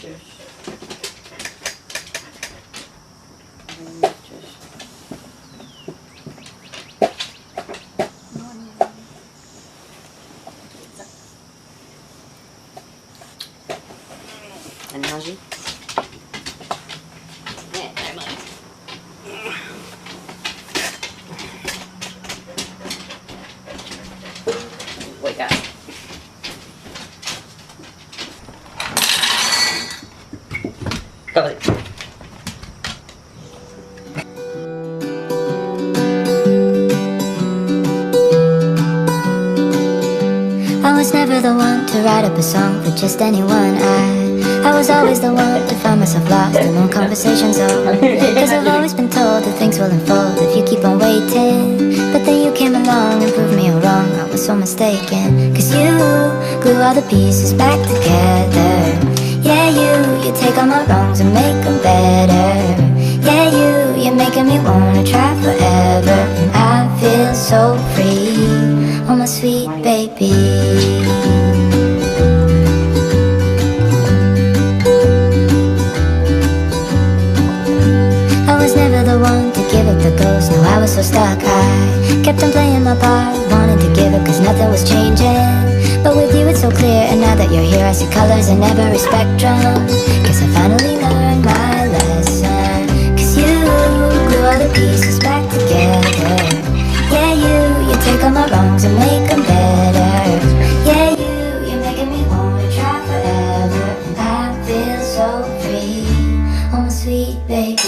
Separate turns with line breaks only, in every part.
Just analogy. Wait, guys. Got it.
I was never the one to write up a song for just anyone. I was always the one to find myself lost in long conversations. Cause I've always been told that things will unfold if you keep on waiting. But then you came along and proved me all wrong. I was so mistaken. Cause you glue all the pieces back together. Yeah, you take all my wrongs and make them better. Yeah, you're making me wanna try forever. And I feel so free, oh my sweet baby. I was never the one to give up the ghost, no, I was so stuck. I kept on playing my part, wanted to give up cause nothing was changing. But with you it's so clear, and now that you're here I see colors in every spectrum. Cause I finally learned my lesson. Cause you glue all the pieces back together. Yeah, you take all my wrongs and make them better. Yeah, you're making me wanna try forever. And I feel so free, oh my sweet baby.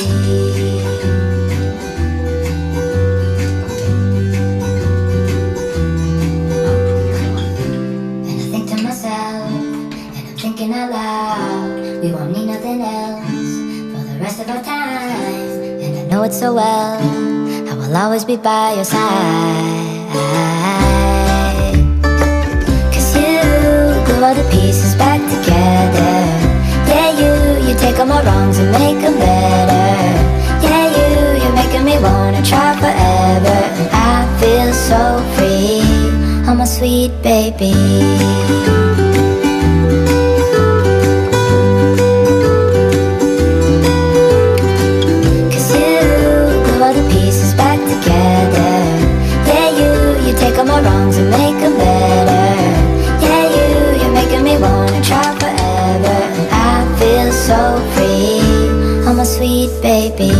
Thinking out loud, we won't need nothing else for the rest of our time. And I know it so well, I will always be by your side. Cause you glue all the pieces back together. Yeah, you take all my wrongs and make them better. Yeah, you're making me wanna try forever. And I feel so free, oh my sweet baby. Take all my wrongs and make them better. Yeah, you're making me wanna try forever. And I feel so free, oh my sweet baby.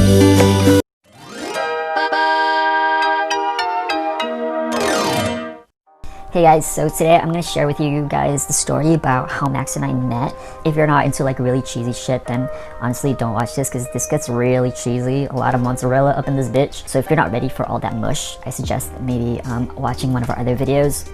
Hey guys, so today I'm going to share with you guys the story about how Max and I met. If you're not into like really cheesy shit, then honestly don't watch this because this gets really cheesy. A lot of mozzarella up in this bitch. So if you're not ready for all that mush, I suggest maybe watching one of our other videos.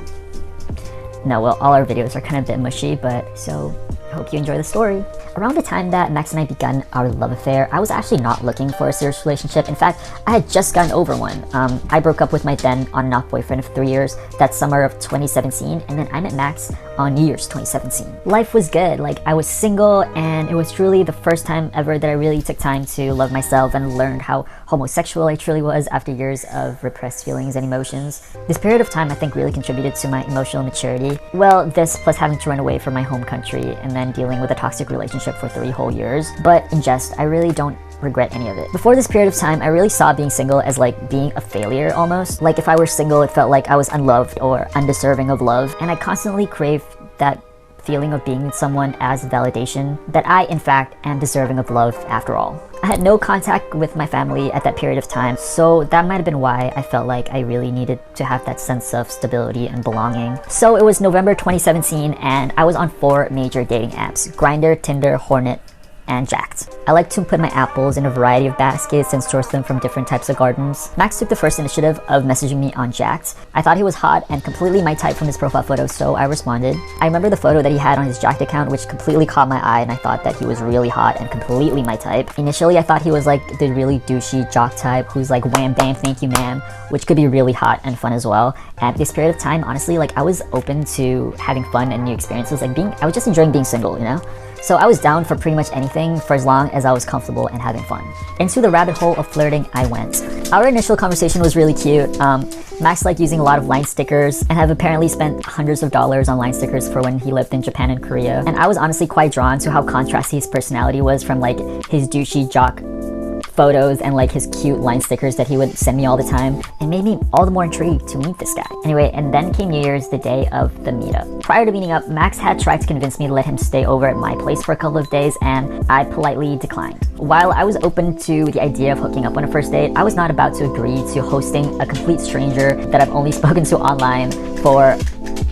No, well, all our videos are kind of a bit mushy, but so I hope you enjoy the story. Around the time that Max and I began our love affair, I was actually not looking for a serious relationship. In fact, I had just gotten over one. I broke up with my then on and off boyfriend of 3 years that summer of 2017, and then I met Max on New Year's 2017. Life was good, like I was single, and it was truly the first time ever that I really took time to love myself and learned how homosexual I truly was after years of repressed feelings and emotions. This period of time I think really contributed to my emotional maturity. Well, this plus having to run away from my home country and then dealing with a toxic relationship for 3 whole years. But in jest, I really don't regret any of it. Before this period of time, I really saw being single as like being a failure almost. Like if I were single, it felt like I was unloved or undeserving of love. And I constantly craved that feeling of being with someone as validation that I, in fact, am deserving of love after all. I had no contact with my family at that period of time, so that might have been why I felt like I really needed to have that sense of stability and belonging. So it was November 2017 and I was on 4 major dating apps: Grindr, Tinder, Hornet, and Jacked. I like to put my apples in a variety of baskets and source them from different types of gardens. Max took the first initiative of messaging me on Jacked. I thought he was hot and completely my type from his profile photo, so I responded. I remember the photo that he had on his Jacked account, which completely caught my eye, and I thought that he was really hot and completely my type. Initially, I thought he was like the really douchey jock type who's like wham bam thank you ma'am, which could be really hot and fun as well. At this period of time, honestly, like I was open to having fun and new experiences, like I was just enjoying being single, you know? So I was down for pretty much anything for as long as I was comfortable and having fun. Into the rabbit hole of flirting I went. Our initial conversation was really cute. Max liked using a lot of line stickers and have apparently spent hundreds of dollars on line stickers for when he lived in Japan and Korea. And I was honestly quite drawn to how contrasty his personality was from like his douchey jock photos and like his cute line stickers that he would send me all the time. It made me all the more intrigued to meet this guy. Anyway, and then came New Year's, the day of the meetup. Prior to meeting up, Max had tried to convince me to let him stay over at my place for a couple of days, and I politely declined. While I was open to the idea of hooking up on a first date, I was not about to agree to hosting a complete stranger that I've only spoken to online for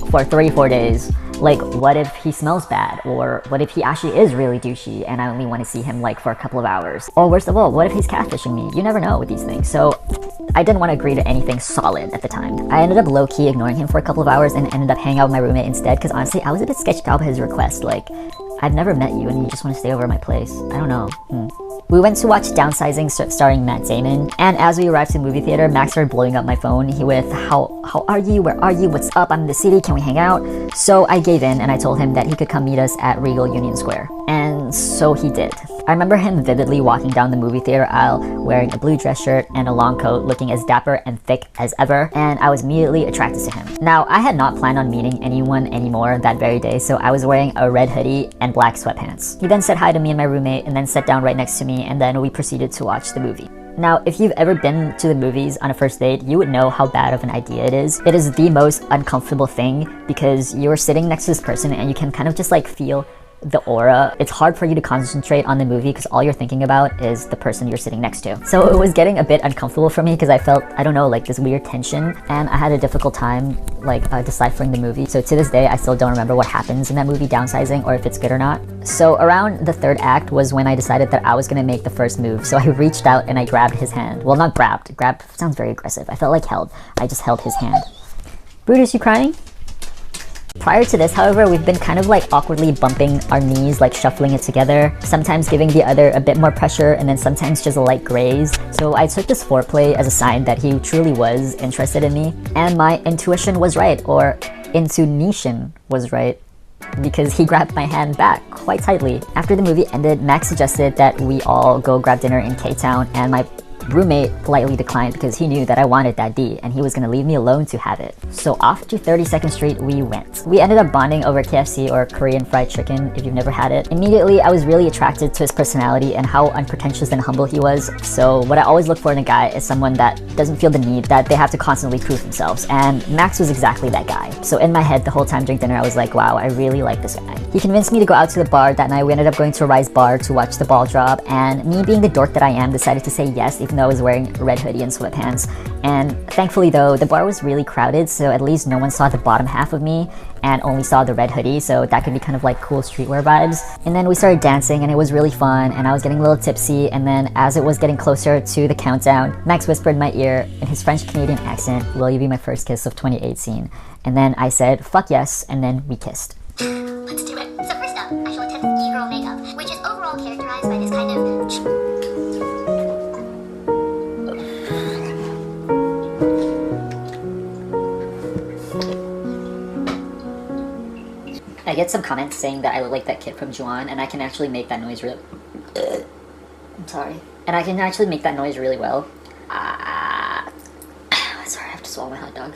3-4 days. Like, what if he smells bad? Or what if he actually is really douchey and I only want to see him like for a couple of hours? Or worst of all, what if he's catfishing me? You never know with these things. So I didn't want to agree to anything solid at the time. I ended up low-key ignoring him for a couple of hours and ended up hanging out with my roommate instead, because honestly, I was a bit sketched out by his request. Like, I've never met you and you just want to stay over at my place. I don't know. We went to watch Downsizing starring Matt Damon, and as we arrived to the movie theater, Max started blowing up my phone with, how are you? Where are you? What's up? I'm in the city. Can we hang out? So I gave in and I told him that he could come meet us at Regal Union Square. And so he did. I remember him vividly walking down the movie theater aisle wearing a blue dress shirt and a long coat, looking as dapper and thick as ever, and I was immediately attracted to him. Now, I had not planned on meeting anyone anymore that very day, so I was wearing a red hoodie and black sweatpants. He then said hi to me and my roommate and then sat down right next to me, and then we proceeded to watch the movie. Now, if you've ever been to the movies on a first date, you would know how bad of an idea it is. It is the most uncomfortable thing because you're sitting next to this person and you can kind of just like feel the aura. It's hard for you to concentrate on the movie because all you're thinking about is the person you're sitting next to. So it was getting a bit uncomfortable for me because I felt, I don't know, like this weird tension, and I had a difficult time like deciphering the movie. So to this day, I still don't remember what happens in that movie, Downsizing, or if it's good or not. So around the third act was when I decided that I was gonna make the first move. So I reached out and I grabbed his hand. Well, not grabbed. Grabbed sounds very aggressive. I felt like held. I just held his hand. Brutus, you crying? Prior to this, however, we've been kind of like awkwardly bumping our knees, like shuffling it together, sometimes giving the other a bit more pressure and then sometimes just a light graze. So I took this foreplay as a sign that he truly was interested in me, and my intuition was right, or intuition was right, because he grabbed my hand back quite tightly. After the movie ended, Max suggested that we all go grab dinner in K-Town, and my roommate politely declined because he knew that I wanted that D and he was gonna leave me alone to have it. So off to 32nd Street we went. We ended up bonding over KFC, or Korean fried chicken if you've never had it. Immediately I was really attracted to his personality and how unpretentious and humble he was. So what I always look for in a guy is someone that doesn't feel the need that they have to constantly prove themselves, and Max was exactly that guy. So in my head the whole time during dinner I was like, wow, I really like this guy. He convinced me to go out to the bar that night. We ended up going to a Rise bar to watch the ball drop, and me being the dork that I am decided to say yes, even though I was wearing a red hoodie and sweatpants. And thankfully though, the bar was really crowded, so at least no one saw the bottom half of me and only saw the red hoodie, so that could be kind of like cool streetwear vibes. And then we started dancing and it was really fun, and I was getting a little tipsy, and then as it was getting closer to the countdown, Max whispered in my ear in his French-Canadian accent, "Will you be my first kiss of 2018? And then I said, fuck yes, and then we kissed.
Let's do it. So first up, I shall attempt e-girl makeup, which is overall characterized by this kind of...
I get some comments saying that I look like that kid from Juan, and I can actually make that noise real... I'm sorry. And I can actually make that noise really well. Sorry, I have to swallow my hot dog.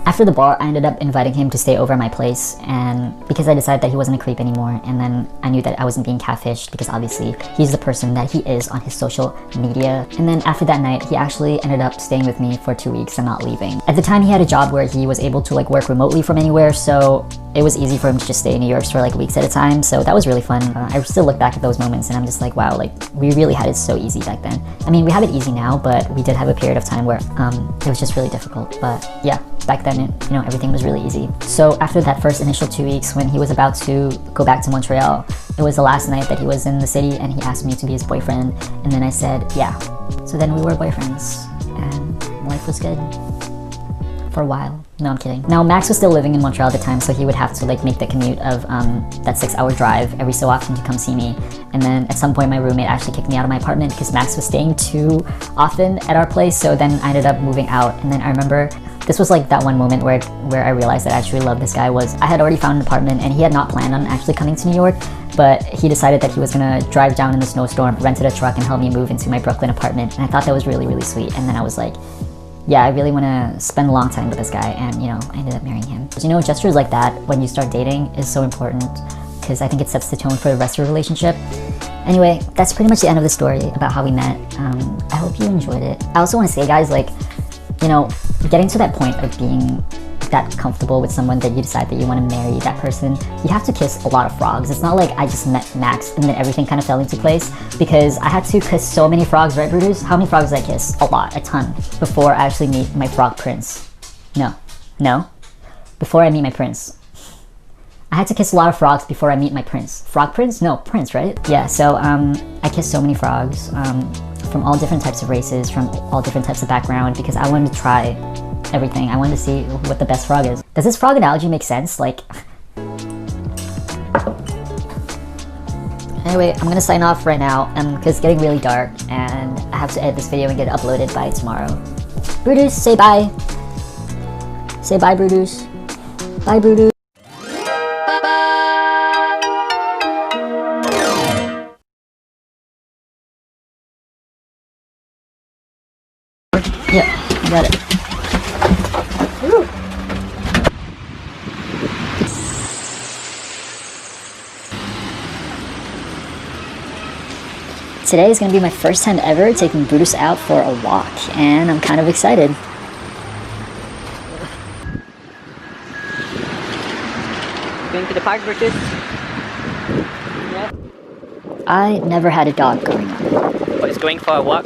After the bar, I ended up inviting him to stay over at my place, and because I decided that he wasn't a creep anymore, and then I knew that I wasn't being catfished because obviously he's the person that he is on his social media. And then after that night, he actually ended up staying with me for 2 weeks and not leaving. At the time, he had a job where he was able to like work remotely from anywhere, so it was easy for him to just stay in New York for like weeks at a time, so that was really fun. I still look back at those moments and I'm just like, wow, like we really had it so easy back then. I mean, we have it easy now, but we did have a period of time where it was just really difficult. But yeah, back then, you know, everything was really easy. So after that first initial 2 weeks, when he was about to go back to Montreal, it was the last night that he was in the city, and he asked me to be his boyfriend, and then I said, yeah. So then we were boyfriends, and life was good. For a while. No, I'm kidding. Now, Max was still living in Montreal at the time, so he would have to like make the commute of that 6-hour drive every so often to come see me. And then at some point, my roommate actually kicked me out of my apartment because Max was staying too often at our place, so then I ended up moving out. And then I remember This was like that one moment where I realized that I actually loved this guy. Was I had already found an apartment and he had not planned on actually coming to New York, but he decided that he was gonna drive down in the snowstorm, rented a truck, and help me move into my Brooklyn apartment. And I thought that was really, really sweet. And then I was like, yeah, I really want to spend a long time with this guy, and you know, I ended up marrying him. But, you know, gestures like that when you start dating is so important because I think it sets the tone for the rest of your relationship. Anyway, that's pretty much the end of the story about how we met. I hope you enjoyed it. I also want to say, guys, like, you know, getting to that point of being that comfortable with someone that you decide that you want to marry that person, you have to kiss a lot of frogs. It's not like I just met Max and then everything kind of fell into place, because I had to kiss so many frogs, right, Brutus? How many frogs did I kiss? A lot, a ton, before I actually meet my frog prince. No, before I meet my prince. I had to kiss a lot of frogs before I meet my prince. Frog prince? No, prince, right? Yeah, so I kissed so many frogs from all different types of races, from all different types of background, because I wanted to try everything. I wanted to see what the best frog is. Does this frog analogy make sense? Like, anyway, I'm gonna sign off right now because it's getting really dark and I have to edit this video and get it uploaded by tomorrow. Brutus, say bye. Say bye, Brutus. Bye, Brutus. Yeah, you got it. Today is going to be my first time ever taking Brutus out for a walk, and I'm kind of excited.
Going to the park, Brutus? Yeah.
I never had a dog growing up,
What is going for a walk?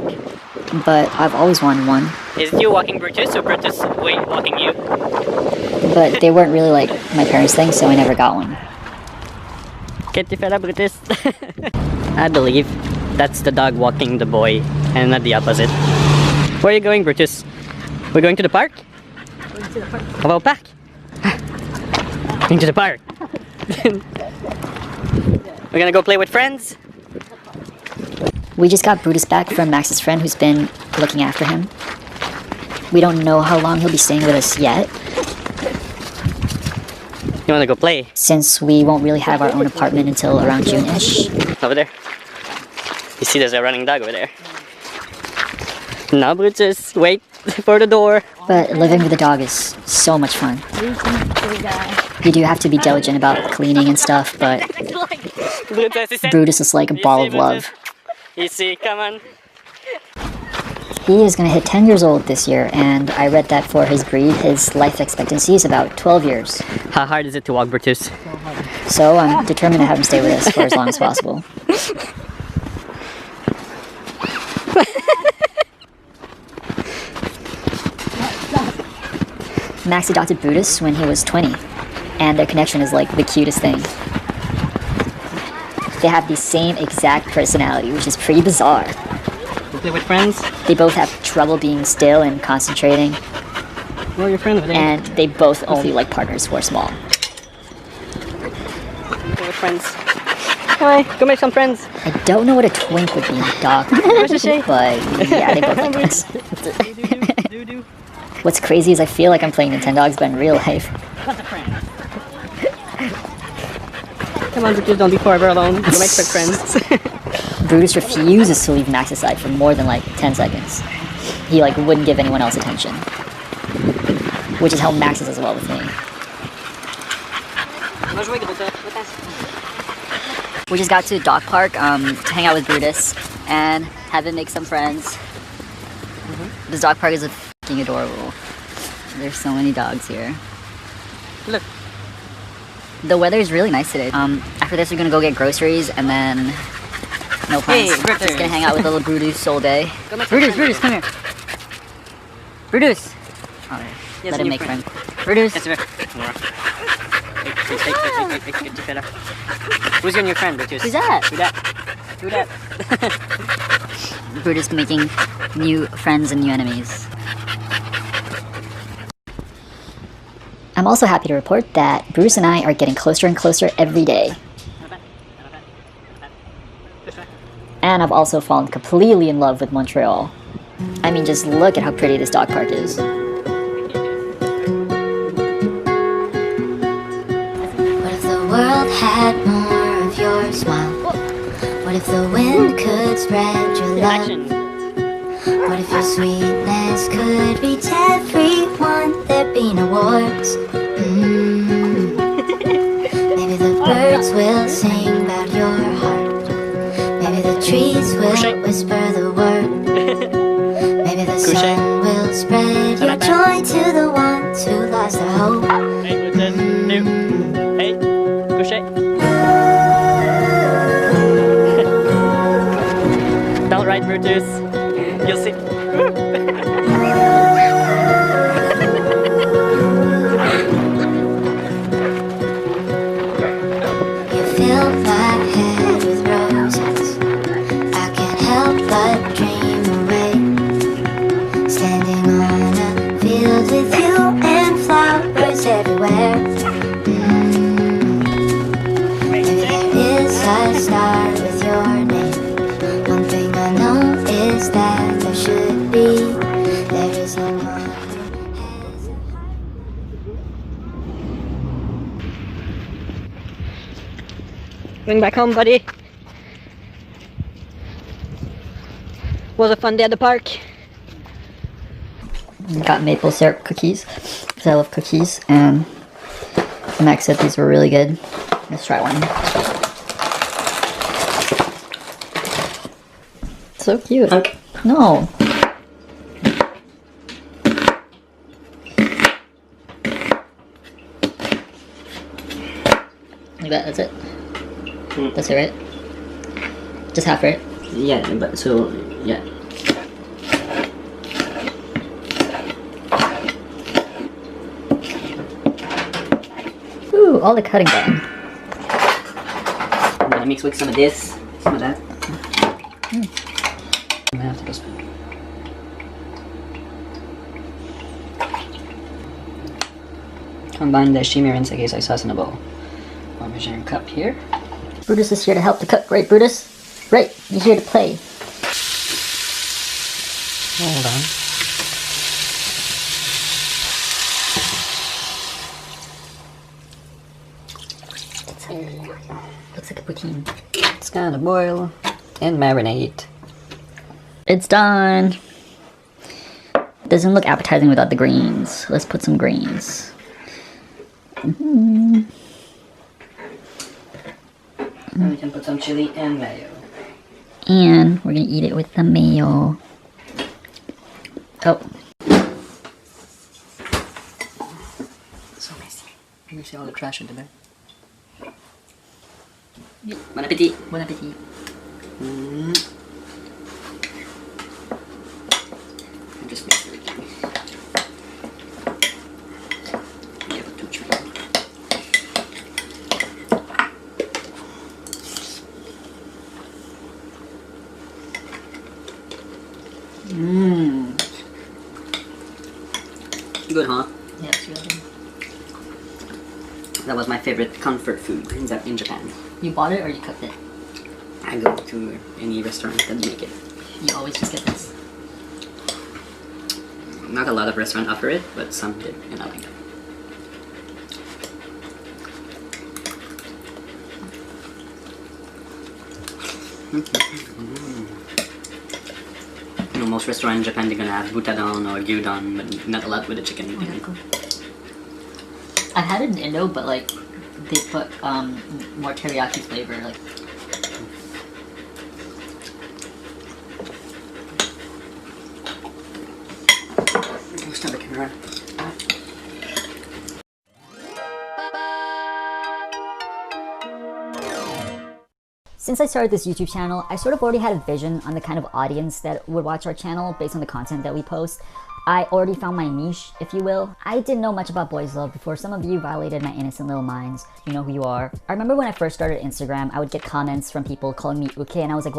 but I've always wanted one.
Is you walking Brutus or Brutus walking you?
But they weren't really like my parents' thing, so I never got one.
Get the fella, Brutus. I believe that's the dog walking the boy and not the opposite. Where are you going, Brutus? We're going to the park? Going to the park. How about park? Going to the park. We're gonna go play with friends.
We just got Brutus back from Max's friend who's been looking after him. We don't know how long he'll be staying with us yet,
You wanna go play?
since we won't really have our own apartment until around June-ish.
Over there. You see there's a running dog over there. Now, Brutus, wait for the door.
But living with a dog is so much fun. You do have to be diligent about cleaning and stuff, but
Brutus is
Brutus is like a ball of love.
You see, come on.
He is going to hit 10 years old this year, and I read that for his breed, his life expectancy is about 12 years.
How hard is it to walk, Brutus?
So I'm determined to have him stay with us for as long as possible. Max adopted Brutus when he was 20, and their connection is like the cutest thing. They have the same exact personality, which is pretty bizarre.
You play with friends?
They both have trouble being still and concentrating,
Where are your friends over there?
and they both only like partners who are small.
Play with friends. Hi, go make some friends.
I don't know what a twink would be in a dog,
Where's the shade?
but yeah, they both like twinks.
Do.
What's crazy is I feel like I'm playing Nintendogs, but in real life.
What's a friend? Come on, Brutus, don't be forever alone. Go make some friends.
Brutus refuses to leave Max's side for more than like 10 seconds. He like wouldn't give anyone else attention. Which is how Max is as well with me. We just got to the dog park to hang out with Brutus and have him make some friends. This dog park is fucking adorable. There's so many dogs here.
Look.
The weather is really nice today. After this, we're gonna go get groceries and then no plans.
Hey, Brutus.
Just gonna hang out with little Brutus all day.
Go make some
Brutus,
friends.
Brutus, come here. Brutus. Oh,
Yes,
let him
new
make
friend.
friends. Brutus.
Yes, sir. Take the fella. Who's your new friend, Brutus?
Who's that?
Who that? Who that?
Brutus making new friends and new enemies. I'm also happy to report that Brutus and I are getting closer and closer every day. And I've also fallen completely in love with Montreal. I mean, just look at how pretty this dog park is. world had more of your smile? What if the wind could spread your love? What if your sweetness could reach everyone? There'd be no wars. Maybe the birds will sing about your heart. Maybe the trees will whisper the word. Maybe the sun will spread your joy to the ones who lost their hope.
Hey, coucher. Don't ride Brutus. You'll see.
You fill my head with roses. I can't help but dream away. Standing on a field with you and flowers everywhere. Maybe there is a star with your name. One thing I know is that there should be. There is no one who has a heart.
Going back home, buddy. Was a fun day at the park.
Got maple syrup cookies because I love cookies, and Max said these were really good. Let's try one. So cute.
Okay.
No. Like that, that's it. That's it, right? Just half, right?
Yeah, but so yeah.
Ooh, all the cutting done.
I'm gonna mix with some of this, some of that. I'm gonna have to go spoon. Combine the shimmer and sake soy sauce in a bowl. One measuring cup here.
Brutus is here to help the cook, right, Brutus? Right, you're here to play.
Hold on.
Looks like a poutine.
It's gonna boil and marinate.
It's done. Doesn't look appetizing without the greens. Let's put some greens.
And we can put some chili and mayo.
And we're gonna eat it with the mayo. Oh.
So messy. You see all the trash into there. Bon appetit.
Bon appetit.
Just mix everything. Give it 2 try. Good, huh?
Yeah, it's really good.
That was my favorite comfort food in Japan.
You bought it or you cooked it?
I go to any restaurant that make it.
You always just get this.
Not a lot of restaurants offer it, but some did, and I like it. You know, most restaurants in Japan, they're gonna have butadon or gyudon, but not a lot with the chicken.
Okay, cool. I had it in Indo, but like they put more teriyaki flavor. Like
Start the camera.
Since I started this YouTube channel, I sort of already had a vision on the kind of audience that would watch our channel based on the content that we post. I already found my niche, if you will. I didn't know much about boys love before some of you violated my innocent little minds. You know who you are. I remember when I first started Instagram, I would get comments from people calling me uke, and I was like,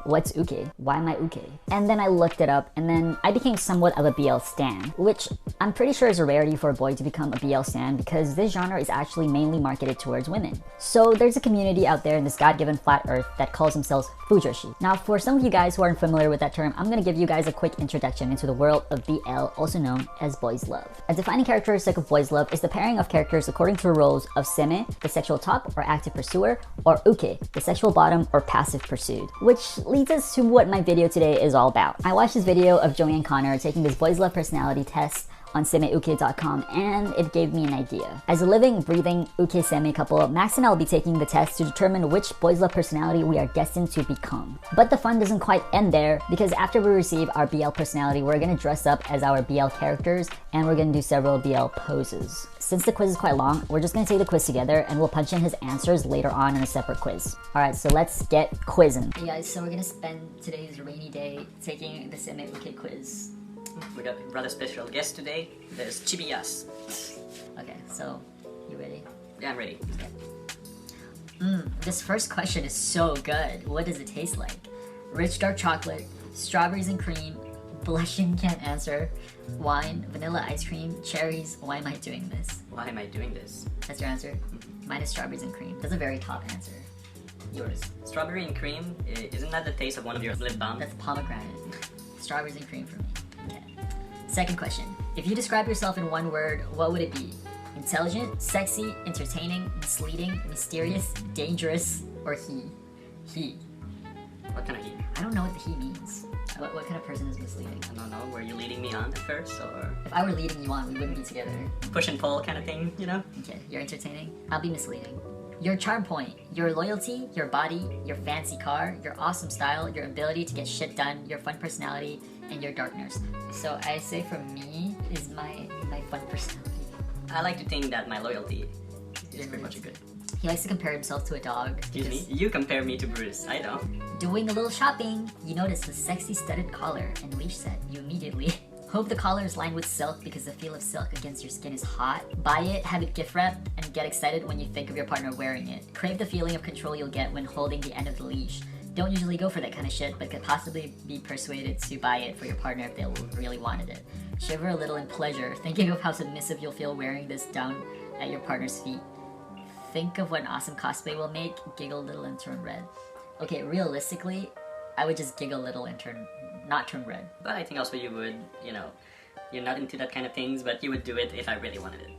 what's uke? Why am I uke? And then I looked it up, and then I became somewhat of a BL stan, which I'm pretty sure is a rarity for a boy to become a BL stan because this genre is actually mainly marketed towards women. So there's a community out there in this god-given flat earth that calls themselves Fujoshi. Now for some of you guys who aren't familiar with that term, I'm gonna give you guys a quick introduction into the world of BL, also known as boys love. A defining characteristic of boys love is the pairing of characters according to the roles of seme, the sexual top or active pursuer, or uke, the sexual bottom or passive pursued. Which leads us to what my video today is all about. I watched this video of Joey and Connor taking this boys love personality test on semeuke.com, and it gave me an idea. As a living, breathing uke seme couple, Max and I will be taking the test to determine which boys love personality we are destined to become. But the fun doesn't quite end there, because after we receive our BL personality, we're gonna dress up as our BL characters, and we're gonna do several BL poses. Since the quiz is quite long, we're just gonna take the quiz together, and we'll punch in his answers later on in a separate quiz. Alright, so let's get quizzing. Hey guys, so we're gonna spend today's rainy day taking the semeuke quiz.
We got a rather special guest today. There's Chibiyas.
Okay, so you ready?
Yeah, I'm ready.
This first question is so good. What does it taste like? Rich dark chocolate, strawberries and cream, blushing can't answer, wine, vanilla ice cream, cherries. Why am I doing this?
Why am I doing this?
That's your answer? Mine is strawberries and cream. That's a very top answer. Yours?
Strawberry and cream? Isn't that the taste of one of your lip balm?
That's pomegranate. Strawberries and cream for me. Okay. Second question. If you describe yourself in one word, what would it be? Intelligent, sexy, entertaining, misleading, mysterious, dangerous, or he? He.
What kind of he?
I don't know what the he means. What kind of person is misleading?
I don't know. Were you leading me on at first, or
If I were leading you on, we wouldn't be together.
push and pull kind of thing? You know?
Okay, you're entertaining. I'll be misleading. Your charm point, your loyalty, your body, your fancy car, your awesome style, your ability to get shit done, your fun personality, and your darkness. So I say for me is my fun personality.
I like to think that my loyalty is pretty much good.
He likes to compare himself to a dog.
Excuse me? You compare me to Bruce. I don't.
Doing a little shopping, you notice the sexy studded collar and leash set. You immediately hope the collar is lined with silk because the feel of silk against your skin is hot. Buy it, have it gift wrapped, and get excited when you think of your partner wearing it. Crave the feeling of control you'll get when holding the end of the leash. Don't usually go for that kind of shit, but could possibly be persuaded to buy it for your partner if they really wanted it. Shiver a little in pleasure, thinking of how submissive you'll feel wearing this down at your partner's feet. Think of what an awesome cosplay will make, giggle a little and turn red. Okay, realistically, I would just giggle a little and not turn red.
But I think also you would, you know, you're not into that kind of things, but you would do it if I really wanted it.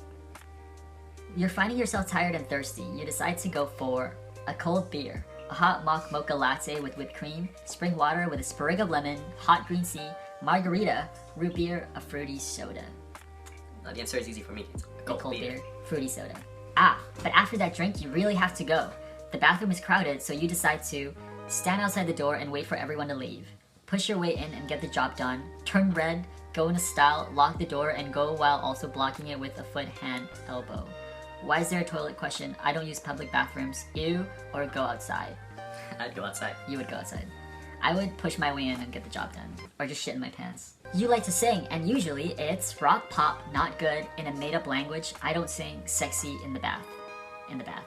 You're finding yourself tired and thirsty. You decide to go for a cold beer, a hot mocha latte with whipped cream, spring water with a sprig of lemon, hot green tea, margarita, root beer, a fruity soda.
The answer is easy for me. It's a cold beer.
Fruity soda. Ah, but after that drink, you really have to go. The bathroom is crowded, so you decide to stand outside the door and wait for everyone to leave. Push your way in and get the job done. Turn red, go in a style, lock the door, and go while also blocking it with a foot, hand, elbow. Why is there a toilet question? I don't use public bathrooms. Ew, or go outside.
I'd go outside.
You would go outside. I would push my way in and get the job done. Or just shit in my pants. You like to sing, and usually it's rock, pop, not good, in a made-up language. I don't sing sexy in the bath. In the bath.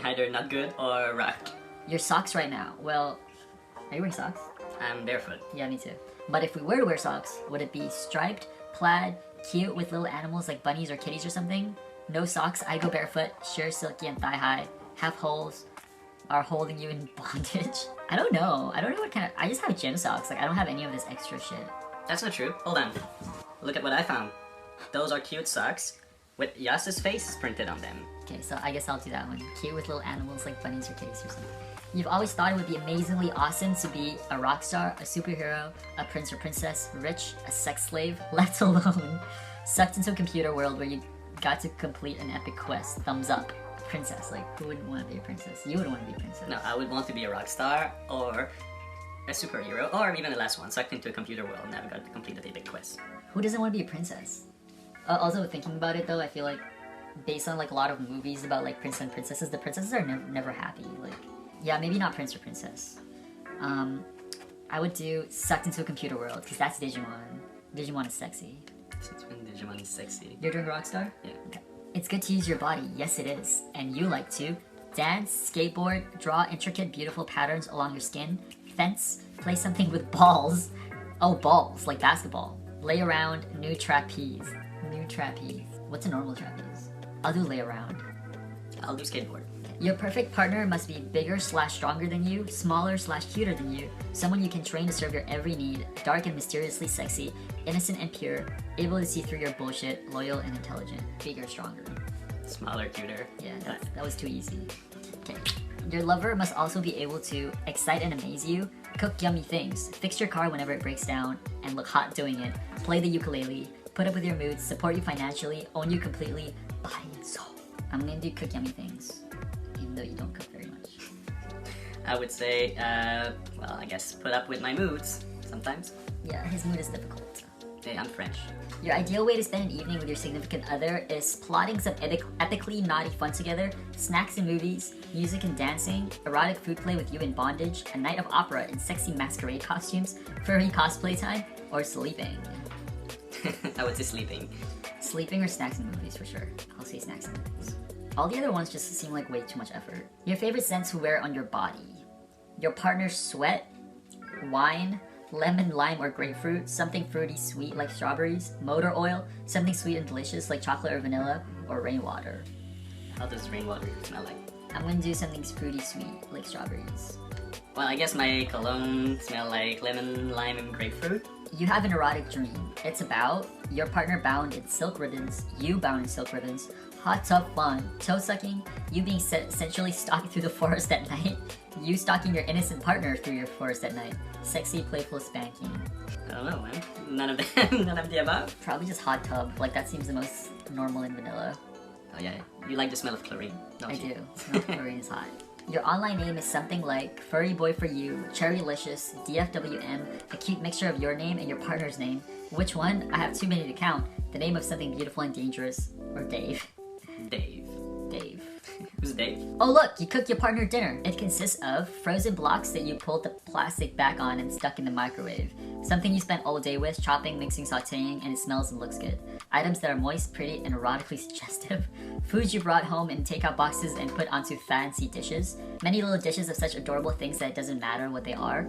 Either not good or rock.
Your socks right now. Well, are you wearing socks?
I'm barefoot.
Yeah, me too. But if we were to wear socks, would it be striped, plaid, cute with little animals like bunnies or kitties or something? No socks, I go barefoot, sheer silky and thigh-high, have holes, are holding you in bondage. I don't know what kind of, I just have gym socks, like I don't have any of this extra shit.
That's not true. Hold on. Look at what I found. Those are cute socks with Yas's face printed on them.
Okay, so I guess I'll do that one. Cute with little animals like bunnies or kitties or something. You've always thought it would be amazingly awesome to be a rock star, a superhero, a prince or princess, rich, a sex slave, left alone, sucked into a computer world where you got to complete an epic quest. Thumbs up. Princess, like who wouldn't want to be a princess? You would want to be a princess.
No, I would want to be a rock star or a superhero, or even the last one, sucked into a computer world and never got to complete the big quest.
Who doesn't want to be a princess? Also, thinking about it though, I feel like based on like a lot of movies about like prince and princesses, the princesses are never happy. Like, yeah, maybe not prince or princess. I would do sucked into a computer world because that's Digimon. Digimon is sexy.
Since when Digimon is sexy?
You're doing Rockstar?
Yeah.
Okay. It's good to use your body, yes it is. And you like to dance, skateboard, draw intricate beautiful patterns along your skin, fence, play something with balls. Oh, balls, like basketball. Lay around, new trapeze. New trapeze. What's a normal trapeze? I'll do lay around.
I'll do skateboard.
Your perfect partner must be bigger / stronger than you, smaller / cuter than you, someone you can train to serve your every need, dark and mysteriously sexy, innocent and pure, able to see through your bullshit, loyal and intelligent. Bigger, stronger.
Smaller, cuter.
Yeah, that was too easy. Okay. Your lover must also be able to excite and amaze you, cook yummy things, fix your car whenever it breaks down, and look hot doing it, play the ukulele, put up with your moods, support you financially, own you completely, body and soul. I'm gonna do cook yummy things, even though you don't cook very much.
I would say, well, I guess put up with my moods sometimes.
Yeah, his mood is difficult.
Hey, I'm French.
Your ideal way to spend an evening with your significant other is plotting some epically naughty fun together, snacks and movies, music and dancing, erotic food play with you in bondage, a night of opera in sexy masquerade costumes, furry cosplay time, or sleeping.
I would say sleeping.
Sleeping or snacks and movies for sure. I'll say snacks and movies. All the other ones just seem like way too much effort. Your favorite scent to wear on your body. Your partner's sweat, wine, lemon, lime, or grapefruit, something fruity sweet like strawberries, motor oil, something sweet and delicious like chocolate or vanilla, or rainwater.
How does rainwater smell like?
I'm gonna do something fruity sweet like strawberries.
Well, I guess my cologne smell like lemon, lime, and grapefruit.
You have an erotic dream. It's about your partner bound in silk ribbons, you bound in silk ribbons, hot tub fun, toe sucking, you being sensually stalked through the forest at night, you stalking your innocent partner through your forest at night, sexy, playful spanking.
I don't know, man. None of them. None of the above.
Probably just hot tub. Like that seems the most normal and vanilla.
Oh yeah, you like the smell of chlorine, don't
I
you?
do. Smell of chlorine is hot. Your online name is something like Furry Boy for You, Cherrylicious, DFWM, a cute mixture of your name and your partner's name. Which one? I have too many to count. The name of something beautiful and dangerous. Or Dave.
Dave.
Dave.
Who's Dave?
Oh look, you cook your partner dinner. It consists of frozen blocks that you pulled the plastic back on and stuck in the microwave. Something you spent all day with, chopping, mixing, sauteing, and it smells and looks good. Items that are moist, pretty, and erotically suggestive. Foods you brought home in takeout boxes and put onto fancy dishes. Many little dishes of such adorable things that it doesn't matter what they are.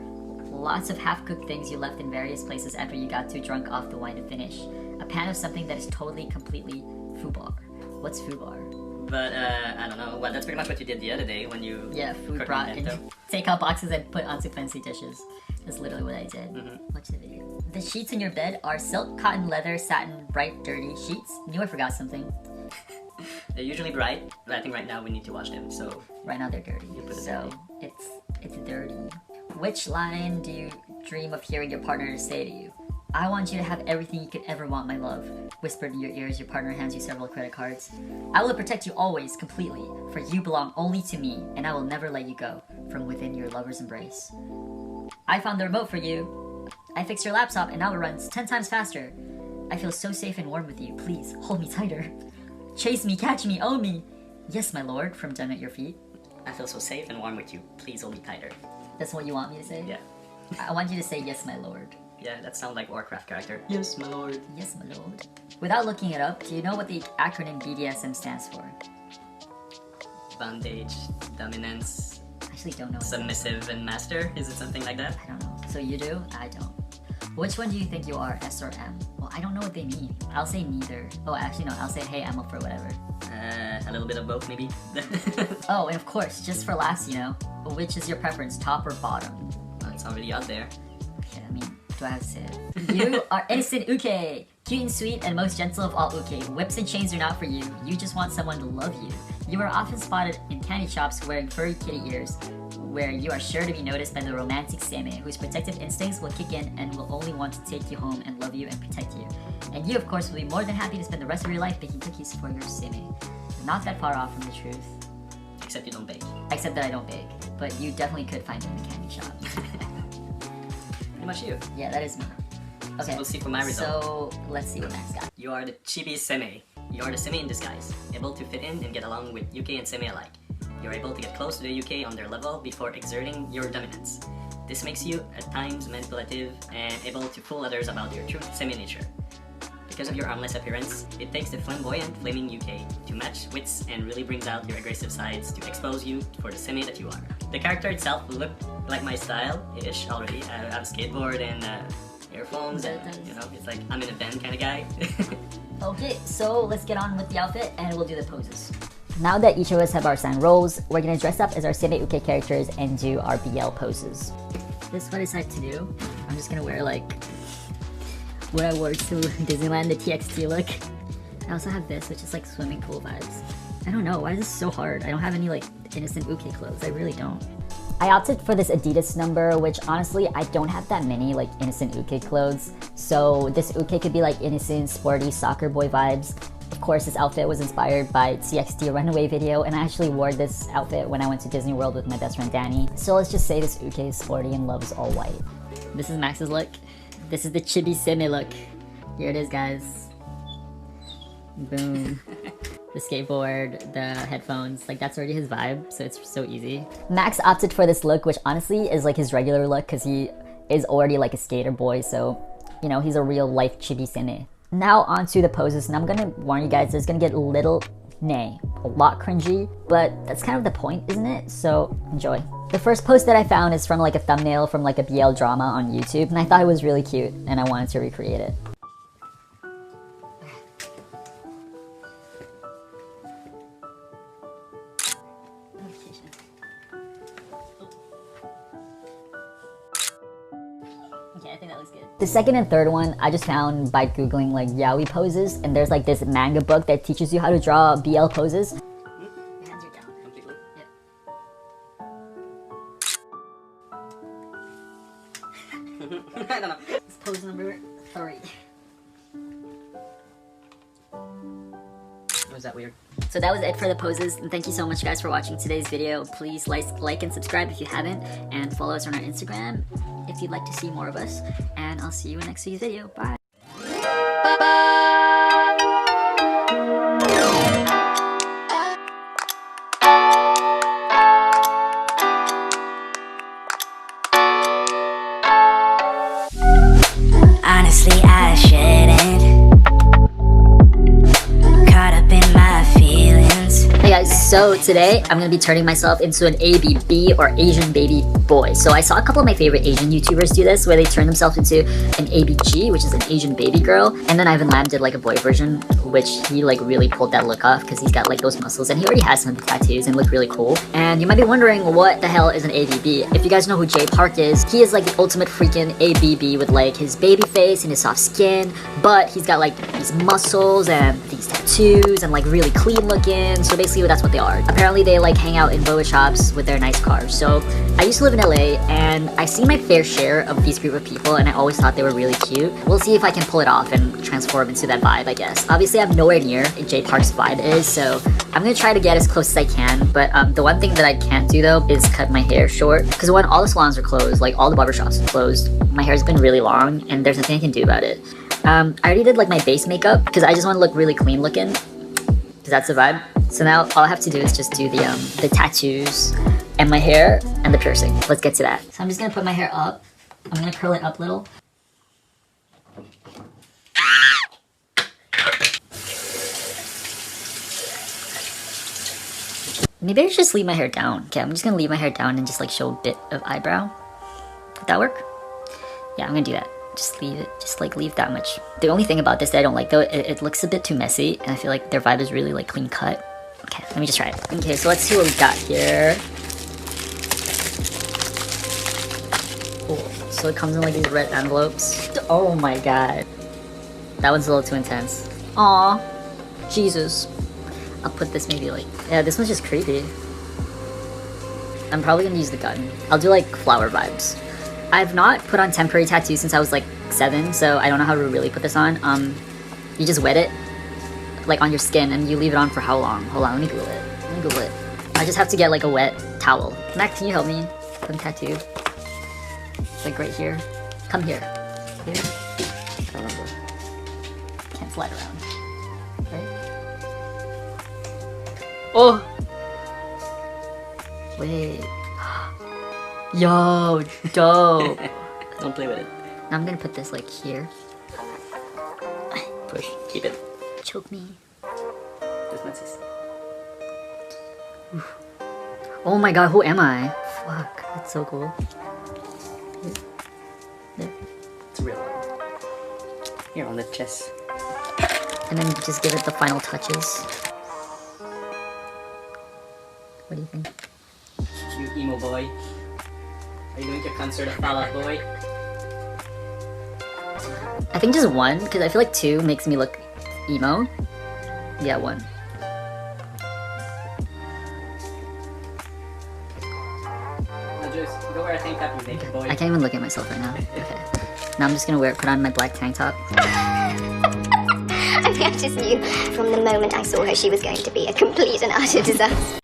Lots of half-cooked things you left in various places after you got too drunk off the wine to finish. A pan of something that is totally, completely foobar. What's foobar?
But, I don't know. Well, that's pretty much what you did the other day when you...
Yeah, food
cooked
brought in
bento.
takeout boxes and put onto fancy dishes. That's literally what I did.
Mm-hmm.
Watch the video. The sheets in your bed are silk, cotton, leather, satin, bright, dirty sheets. Knew I forgot something.
They're usually bright, but I think right now we need to wash them, so...
Right now they're dirty.
put it
So it's dirty. Which line do you dream of hearing your partner say to you? I want you to have everything you could ever want, my love. Whispered in your ears, your partner hands you several credit cards. I will protect you always, completely, for you belong only to me, and I will never let you go from within your lover's embrace. I found the remote for you. I fixed your laptop and now it runs 10 times faster. I feel so safe and warm with you. Please, hold me tighter. Chase me, catch me, own me. Yes, my lord, from down at your feet.
I feel so safe and warm with you. Please hold me tighter.
That's what you want me to say?
Yeah.
I want you to say, yes, my lord.
Yeah, that sounds like Warcraft character. Yes, my lord.
Yes, my lord. Without looking it up, do you know what the acronym BDSM stands for?
Bondage, dominance,
I actually don't know.
submissive, and master? Is it something like that?
I don't know. So you do? I don't. Which one do you think you are, S or M? Well, I don't know what they mean. I'll say neither. Oh, actually no, I'll say hey, I'm up for whatever.
A little bit of both, maybe?
Oh, and of course, just for laughs, you know, which is your preference, top or bottom?
Well, it's not really out there.
Okay, I mean, do I have to say it? You are innocent uke! Cute and sweet and most gentle of all uke. Whips and chains are not for you. You just want someone to love you. You are often spotted in candy shops wearing furry kitty ears, where you are sure to be noticed by the romantic seme, whose protective instincts will kick in and will only want to take you home and love you and protect you. And you, of course, will be more than happy to spend the rest of your life baking cookies for your seme. Not that far off from the truth.
Except you don't bake.
Except that I don't bake, but you definitely could find me in a candy shop.
Pretty much you.
Yeah, that is me. Okay,
So we'll see for my result.
So let's see what Max got.
You are the chibi seme. You are the seme in disguise, able to fit in and get along with UK and seme alike. You're able to get close to the UK on their level before exerting your dominance. This makes you, at times, manipulative and able to fool others about your true seme nature. Because of your armless appearance, it takes the flamboyant, flaming UK to match wits and really brings out your aggressive sides to expose you for the seme that you are. the character itself looked like my style-ish already. I have a skateboard and earphones, and you know, it's like I'm in a band kind of guy.
Okay, so let's get on with the outfit and we'll do the poses. Now that each of us have our assigned roles, we're gonna dress up as our Seme Uke characters and do our BL poses. This is what I decided to do. I'm just gonna wear like what I wore to Disneyland, the TXT look. I also have this, which is like swimming pool vibes. I don't know, why is this so hard? I don't have any like innocent Uke clothes, I really don't. I opted for this Adidas number, which honestly, I don't have that many like innocent Uke clothes. So this Uke could be like innocent, sporty, soccer boy vibes. Of course, this outfit was inspired by TXT Runaway video, and I actually wore this outfit when I went to Disney World with my best friend Danny. So let's just say this Uke is sporty and loves all white. This is Max's look. This is the Chibi Seme look. Here it is, guys. Boom. The skateboard, the headphones, like that's already his vibe, so it's so easy. Max opted for this look, which honestly is like his regular look because he is already like a skater boy, so you know, he's a real life Chibi Seme. Now onto the poses, and I'm gonna warn you guys, it's gonna get a lot cringy, but that's kind of the point, isn't it? So enjoy. The first post that I found is from like a thumbnail from like a BL drama on YouTube, and I thought it was really cute, and I wanted to recreate it. Okay, I think that looks good. The second and third one I just found by googling like yaoi poses, and there's like this manga book that teaches you how to draw BL poses. Your hands are down. Completely? Yeah. I don't know. It's pose number 3.
Was that weird?
So that was it for the poses, and thank you so much guys for watching today's video. Please like and subscribe if you haven't, and follow us on our Instagram if you'd like to see more of us, and I'll see you in next week's video. Bye!
Honestly, I shouldn't. Caught up in my feelings.
Hey guys, so today I'm gonna be turning myself into an ABB or Asian baby boy. So I saw a couple of my favorite Asian YouTubers do this, where they turn themselves into an ABG, which is an Asian baby girl, and then Ivan Lam did like a boy version, which he like really pulled that look off because he's got like those muscles, and he already has some of the tattoos and look really cool. And you might be wondering, what the hell is an ABB? If you guys know who Jay Park is, he is like the ultimate freaking ABB with like his baby face and his soft skin, but he's got like these muscles and these tattoos and like really clean looking. So basically that's what they are. Apparently they like hang out in boba shops with their nice cars. So I used to live in LA, and I see my fair share of these group of people, and I always thought they were really cute. We'll see if I can pull it off and transform into that vibe, I guess. Obviously I'm nowhere near Jay Park's vibe is, so I'm gonna try to get as close as I can. But the one thing that I can't do though is cut my hair short, because when all the salons are closed, like all the barbershops are closed, my hair's been really long and there's nothing I can do about it. I already did like my base makeup because I just want to look really clean looking, because that's the vibe. So now all I have to do is just do the tattoos and my hair and the piercing. Let's get to that. So I'm just gonna put my hair up. I'm gonna curl it up a little. Maybe I should just leave my hair down. Okay, I'm just gonna leave my hair down and just like show a bit of eyebrow. Would that work? Yeah, I'm gonna do that. Just leave it, just like leave that much. The only thing about this that I don't like though, it looks a bit too messy, and I feel like their vibe is really like clean cut. Okay, let me just try it. Okay, so let's see what we got here. Cool. So it comes in like these red envelopes. Oh my god. That one's a little too intense. Aw. Jesus. I'll put this maybe like... Yeah, this one's just creepy. I'm probably gonna use the gun. I'll do like flower vibes. I've not put on temporary tattoos since I was like 7, so I don't know how to really put this on. You just wet it like on your skin and you leave it on for how long? Hold on, let me Google it. I just have to get like a wet towel. Mac, can you help me put a tattoo? Like right here. Come here. Here? Can't slide around. Right? Oh! Wait. Yo, dope.
Don't play with it.
Now I'm gonna put this like here.
Push. Keep it.
Choke me.
This one's just...
Oh my god, who am I? Fuck, that's so cool. There.
It's real. Here on the chest.
And then just give it the final touches. What do you think?
You emo boy. Are you going to concert of Fall Out Boy?
I think just one, because I feel like two makes me look emo. Yeah, one.
No, just go wear a tank top, you naked boy.
I can't even look at myself right now. Okay. Now I'm just gonna put on my black tank top.
I think I just knew from the moment I saw her she was going to be a complete and utter disaster.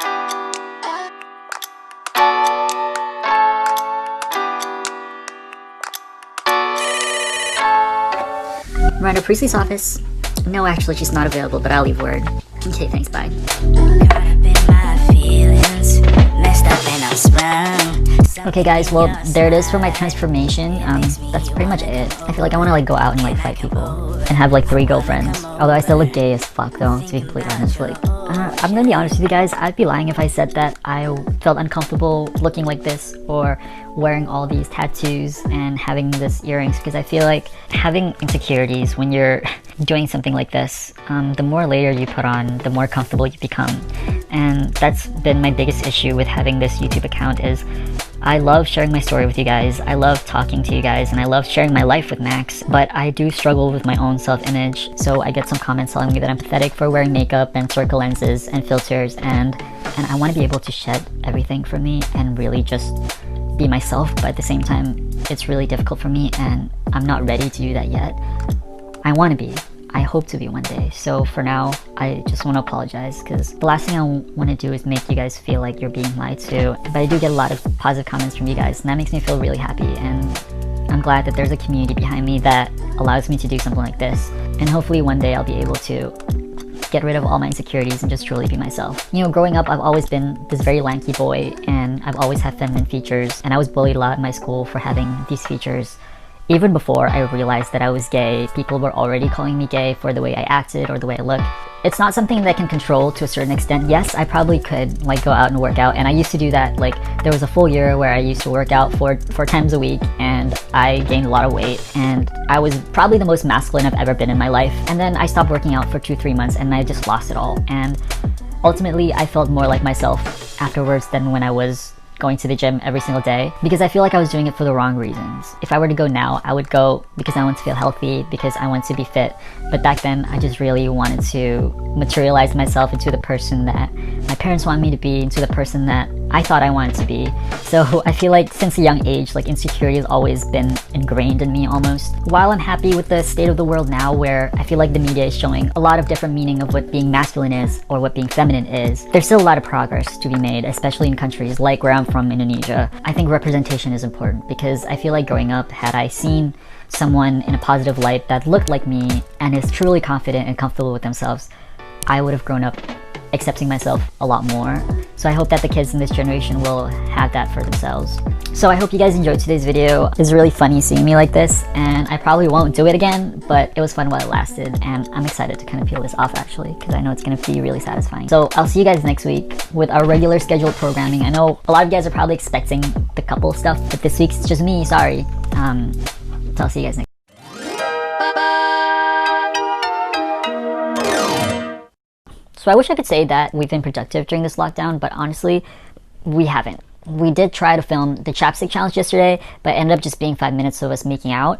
Miranda Priestley's office. No, actually, she's not available, but I'll leave word. Okay, thanks, bye. Okay guys, well there it is for my transformation. That's pretty much it. I feel like I want to like go out and like fight people and have like 3 girlfriends. Although I still look gay as fuck though, to be completely honest. Like, I'm gonna be honest with you guys, I'd be lying if I said that I felt uncomfortable looking like this or wearing all these tattoos and having this earrings, because I feel like having insecurities when you're doing something like this, the more layer you put on, the more comfortable you become. And that's been my biggest issue with having this YouTube account is I love sharing my story with you guys, I love talking to you guys, and I love sharing my life with Max, but I do struggle with my own self-image. So I get some comments telling me that I'm pathetic for wearing makeup and circle lenses and filters, and I want to be able to shed everything from me and really just be myself, but at the same time it's really difficult for me and I'm not ready to do that yet. I want to be. I hope to be one day. So for now, I just want to apologize because the last thing I want to do is make you guys feel like you're being lied to. But I do get a lot of positive comments from you guys, and that makes me feel really happy. And I'm glad that there's a community behind me that allows me to do something like this. And hopefully one day I'll be able to get rid of all my insecurities and just truly be myself. You know, growing up, I've always been this very lanky boy, and I've always had feminine features, and I was bullied a lot in my school for having these features. Even before I realized that I was gay, people were already calling me gay for the way I acted or the way I looked. It's not something that I can control to a certain extent. Yes, I probably could like go out and work out, and I used to do that. Like there was a full year where I used to work out four times a week, and I gained a lot of weight, and I was probably the most masculine I've ever been in my life. And then I stopped working out for 2-3 months and I just lost it all. And ultimately I felt more like myself afterwards than when I was going to the gym every single day, because I feel like I was doing it for the wrong reasons. If I were to go now, I would go because I want to feel healthy, because I want to be fit. But back then, I just really wanted to materialize myself into the person that my parents wanted me to be, into the person that I thought I wanted to be. So I feel like since a young age, like insecurity has always been ingrained in me almost. While I'm happy with the state of the world now, where I feel like the media is showing a lot of different meaning of what being masculine is or what being feminine is, there's still a lot of progress to be made, especially in countries like where I'm from, Indonesia. I think representation is important, because I feel like growing up, had I seen someone in a positive light that looked like me and is truly confident and comfortable with themselves, I would have grown up accepting myself a lot more. So I hope that the kids in this generation will have that for themselves. So I hope you guys enjoyed today's video. It's really funny seeing me like this, and I probably won't do it again, but it was fun while it lasted, and I'm excited to kind of peel this off actually, because I know it's going to be really satisfying. So I'll see you guys next week with our regular scheduled programming. I know a lot of you guys are probably expecting the couple stuff, but this week's just me, sorry. So I'll see you guys next week. So I wish I could say that we've been productive during this lockdown, but honestly, we haven't. We did try to film the chapstick challenge yesterday, but it ended up just being 5 minutes of us making out.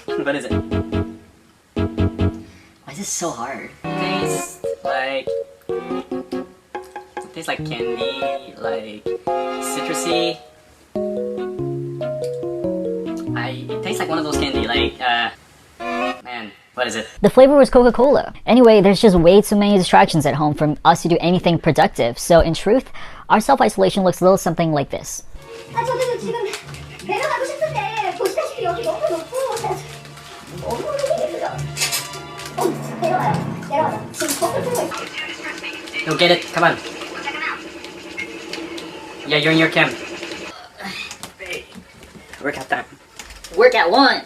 What is it?
Why is this so hard?
It tastes like candy, like citrusy. It tastes like one of those candy, like, man, what is it?
The flavor was Coca-Cola. Anyway, there's just way too many distractions at home for us to do anything productive. So in truth, our self-isolation looks a little something like this.
Go get it, come on. Yeah, you're in your chem. Workout time.
Workout 1,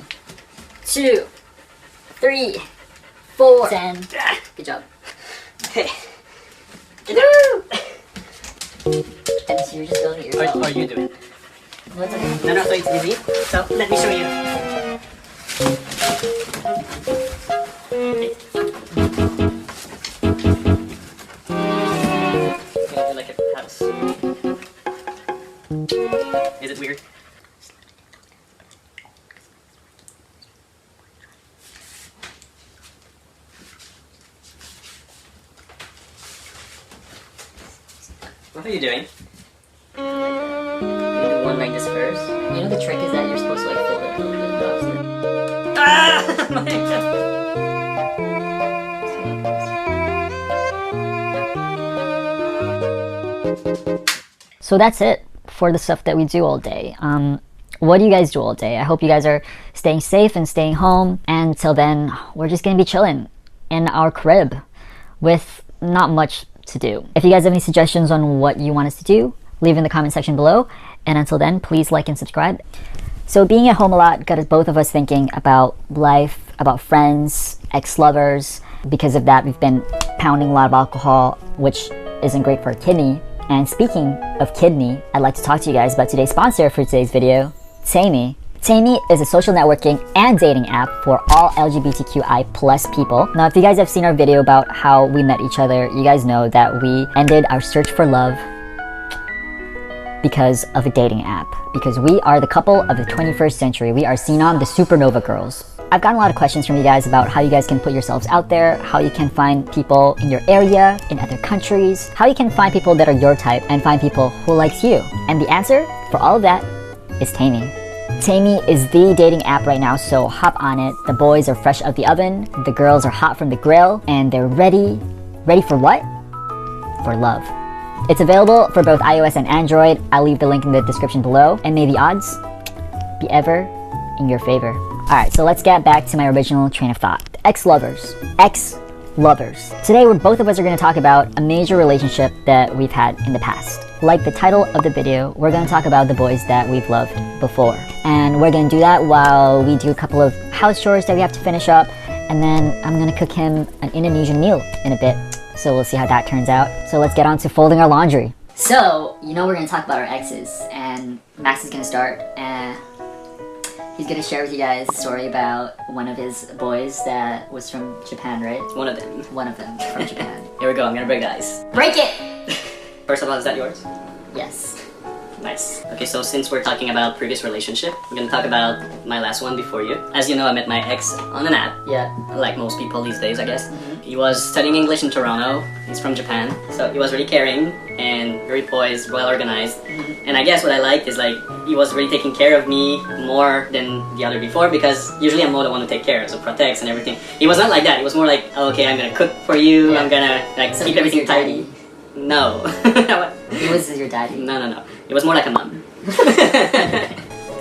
2, 3, 4, 10. Good job.
Okay.
Woo! And so you're just building it yourself.
Or you do it.
No, it's okay.
No, so it's easy. So let me show you. Gonna do like a house. Is it weird? What are you doing?
You do one like this first. You know the trick is that you're supposed to like fold it a little bit faster.
Ah! My God.
So that's it for the stuff that we do all day. What do you guys do all day? I hope you guys are staying safe and staying home. And until then, we're just gonna be chilling in our crib with not much to do. If you guys have any suggestions on what you want us to do, leave in the comment section below. And until then, please like and subscribe. So being at home a lot got us both of us thinking about life, about friends, ex-lovers. Because of that, we've been pounding a lot of alcohol, which isn't great for a kidney. And speaking of kidney, I'd like to talk to you guys about today's sponsor for today's video, Tammy. Tammy is a social networking and dating app for all LGBTQI plus people. Now, if you guys have seen our video about how we met each other, you guys know that we ended our search for love because of a dating app. Because we are the couple of the 21st century. We are Xenon, the Supernova Girls. I've gotten a lot of questions from you guys about how you guys can put yourselves out there, how you can find people in your area, in other countries, how you can find people that are your type and find people who likes you. And the answer for all of that is Tammy. Tammy is the dating app right now, so hop on it. The boys are fresh out the oven, the girls are hot from the grill, and they're ready. Ready for what? For love. It's available for both iOS and Android. I'll leave the link in the description below, and may the odds be ever in your favor. Alright, so let's get back to my original train of thought. Ex-lovers. Ex-lovers. Today, both of us are going to talk about a major relationship that we've had in the past. Like the title of the video, we're going to talk about the boys that we've loved before. And we're going to do that while we do a couple of house chores that we have to finish up. And then I'm going to cook him an Indonesian meal in a bit. So we'll see how that turns out. So let's get on to folding our laundry. So, you know we're going to talk about our exes. And Max is going to start. And he's going to share with you guys a story about one of his boys that was from Japan, right?
One of them.
One of them from Japan.
Here we go, I'm gonna break the ice.
Break it!
First of all, is that yours?
Yes.
Nice. Okay, so since we're talking about previous relationship, I'm gonna talk about my last one before you. As you know, I met my ex on an app.
Yeah.
Like most people these days, I guess. He was studying English in Toronto. He's from Japan. So he was really caring and very poised, well organized. And I guess what I liked is like, he was really taking care of me more than the other before, because usually I'm more the one who take care, so protects and everything. He was not like that. He was more like, oh, okay, I'm gonna cook for you.
Yeah.
I'm gonna like
So
keep
he was
everything
your
tidy.
daddy?
No.
He was your daddy?
No. It was more like a mom.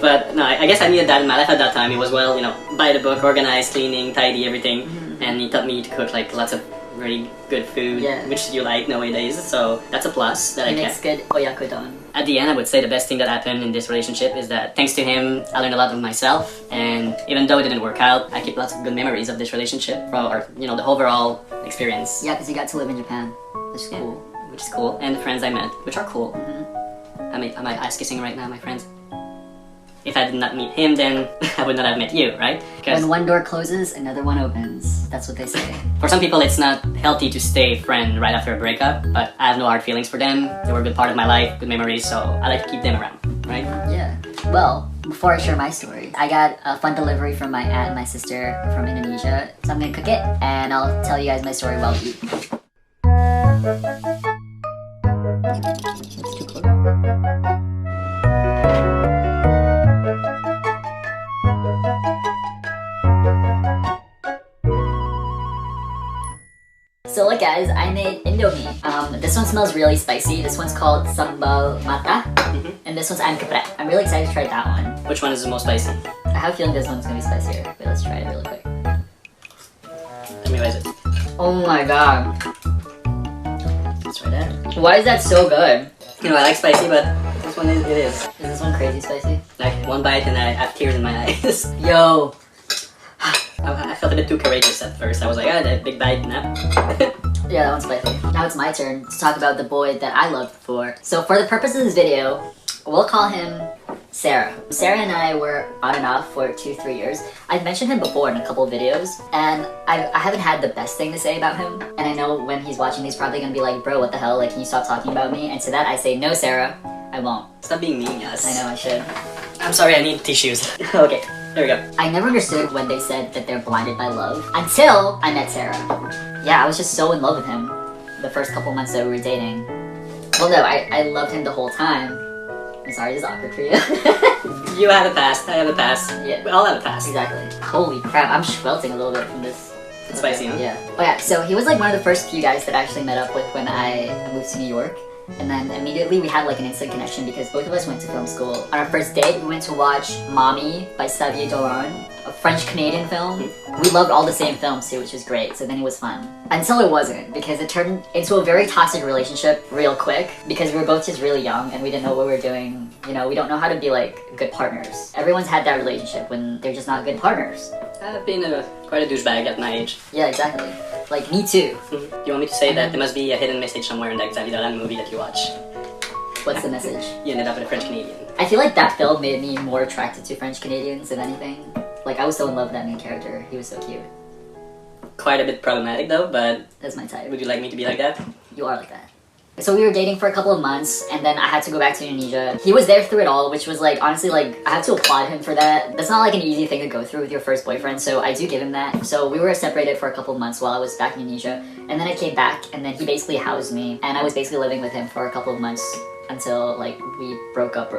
But no, I guess I needed that in my life at that time. It was well, you know, by the book, organized, cleaning, tidy, everything. And he taught me to cook like lots of really good food,
Yeah.
which you like nowadays. So that's a plus that
He
I
makes
kept.
good oyakodon.
At the end, I would say the best thing that happened in this relationship is that thanks to him, I learned a lot of myself. And even though it didn't work out, I keep lots of good memories of this relationship, or you know, the overall experience.
Yeah, because you got to live in Japan. Which is
Yeah.
cool.
Which is cool, and the friends I met, which are cool. Am I ass kissing right now, my friends? If I did not meet him, then I would not have met you, right? Because
When one door closes, another one opens. That's what they say.
for some people, it's not healthy to stay friend right after a breakup, but I have no hard feelings for them. They were a good part of my life, good memories, so I like to keep them around, right?
Yeah. Well, before I share my story, I got a fun delivery from my aunt and my sister from Indonesia. So I'm gonna cook it, and I'll tell you guys my story while we eat. It's too close. So look guys, I made Indomie. This one smells really spicy. This one's called sambal mata. And this one's ayam geprek. I'm really excited to try that one.
Which one is the most spicy?
I have a feeling this one's gonna be spicier. Wait, let's try it really quick.
Let me raise it.
Oh my god.
Let's try that.
Why is that so good?
You know, I like spicy, but this one it is.
Is this one crazy spicy?
Like one bite and I have tears in my eyes.
Yo!
I felt a bit bit too courageous at first. I was like, ah, that big bite nap.
Yeah, that one's spicy. Now it's my turn to talk about the boy that I loved before. So for the purpose of this video, we'll call him Sarah. Sarah and I were on and off for 2-3 years. I've mentioned him before in a couple of videos, and I haven't had the best thing to say about him. And I know when he's watching, he's probably gonna be like, bro, what the hell? Like, can you stop talking about me? And to that I say, no, Sarah, I won't.
Stop being mean, yes.
I know I should.
I'm sorry, I need tissues. Okay, there we go.
I never understood when they said that they're blinded by love until I met Sarah. Yeah, I was just so in love with him the first couple months that we were dating. Well, no, I loved him the whole time. I'm sorry, this is awkward for you.
You have a past, I have a past.
Yeah.
We all have a past.
Exactly. Holy crap, I'm schwelting a little bit from this.
It's spicy, huh?
Yeah. Oh yeah, so he was like one of the first few guys that I actually met up with when I moved to New York. And then immediately we had like an instant connection because both of us went to film school. On our first date, we went to watch Mommy by Xavier Dolan, a French-Canadian film. We loved all the same films too, which was great, so then it was fun. Until it wasn't, because it turned into a very toxic relationship real quick because we were both just really young and we didn't know what we were doing. You know, we don't know how to be like good partners. Everyone's had that relationship when they're just not good partners.
I've been quite a douchebag at my age.
Yeah, exactly. Like, me too.
You want me to say that there must be a hidden message somewhere in that Xavier Dolan movie that you watch?
What's the message?
You ended up with a French Canadian.
I feel like that film made me more attracted to French Canadians than anything. Like, I was so in love with that main character. He was so cute.
Quite a bit problematic though, but
That's my type.
would you like me to be like that?
You are like that. So we were dating for a couple of months, and then I had to go back to Indonesia. He was there through it all, which was like, honestly, like, I have to applaud him for that. That's not like an easy thing to go through with your first boyfriend, so I do give him that. So we were separated for a couple of months while I was back in Indonesia, and then I came back, and then he basically housed me, and I was basically living with him for a couple of months until, like, we broke up.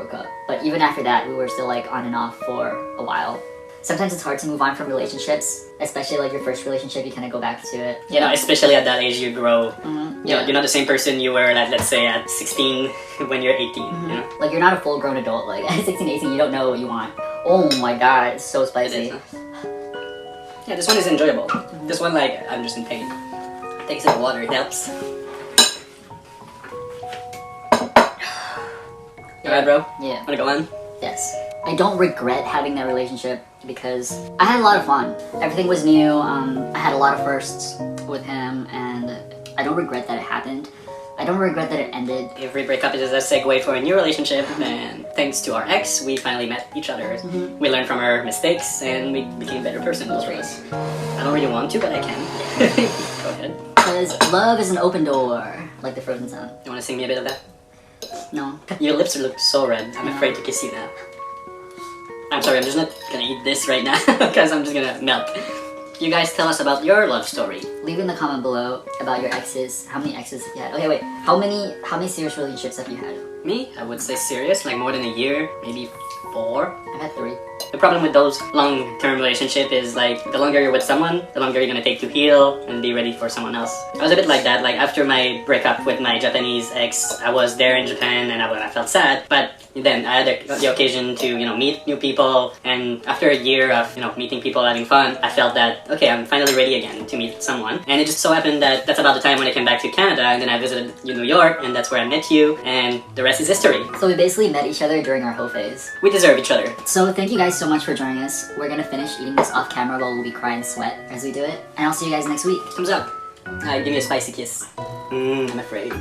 But even after that, we were still, like, on and off for a while. Sometimes it's hard to move on from relationships, especially like your first relationship, you kind of go back to it.
You know, especially at that age you grow.
Yeah.
You're not the same person you were at, let's say, at 16 when you're 18, you know?
Like, you're not a full-grown adult. Like, at 16, 18, you don't know what you want. Oh my god, it's so
It
spicy.
is, huh? Yeah, this one is enjoyable. This one, like, I'm just in pain. Take a sip of water, it helps. You alright, bro?
Yeah.
Wanna go on?
Yes. I don't regret having that relationship because I had a lot of fun. Everything was new. I had a lot of firsts with him, and I don't regret that it happened. I don't regret that it ended.
Every breakup is a segue for a new relationship, and thanks to our ex, we finally met each other. We learned from our mistakes, and we became better persons, both of us. I don't really want to, but I can. Go ahead.
Because love is an open door, like the Frozen song.
You wanna sing me a bit of that?
No.
Your lips look so red. I'm afraid to kiss you now. I'm sorry, I'm just not gonna eat this right now because I'm just gonna melt. You guys tell us about your love story.
Leave in the comment below about your exes. How many exes have you had? Okay, wait. How many serious relationships have you had?
Me, I would say serious, like more than a year, maybe 4.
I've had 3.
The problem with those long-term relationship is like the longer you're with someone, the longer you're gonna take to heal and be ready for someone else. I was a bit like that. Like after my breakup with my Japanese ex, I was there in Japan and I felt sad, but then I had the occasion to, you know, meet new people, and after a year of, you know, meeting people, having fun, I felt that, okay, I'm finally ready again to meet someone. And it just so happened that that's about the time when I came back to Canada, and then I visited New York, and that's where I met you, and the rest is history.
So we basically met each other during our whole phase.
We deserve each other.
So thank you guys so much for joining us. We're gonna finish eating this off camera while we cry and sweat as we do it. And I'll see you guys next week.
Thumbs up. Give me a spicy kiss. I'm afraid.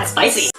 Spicy.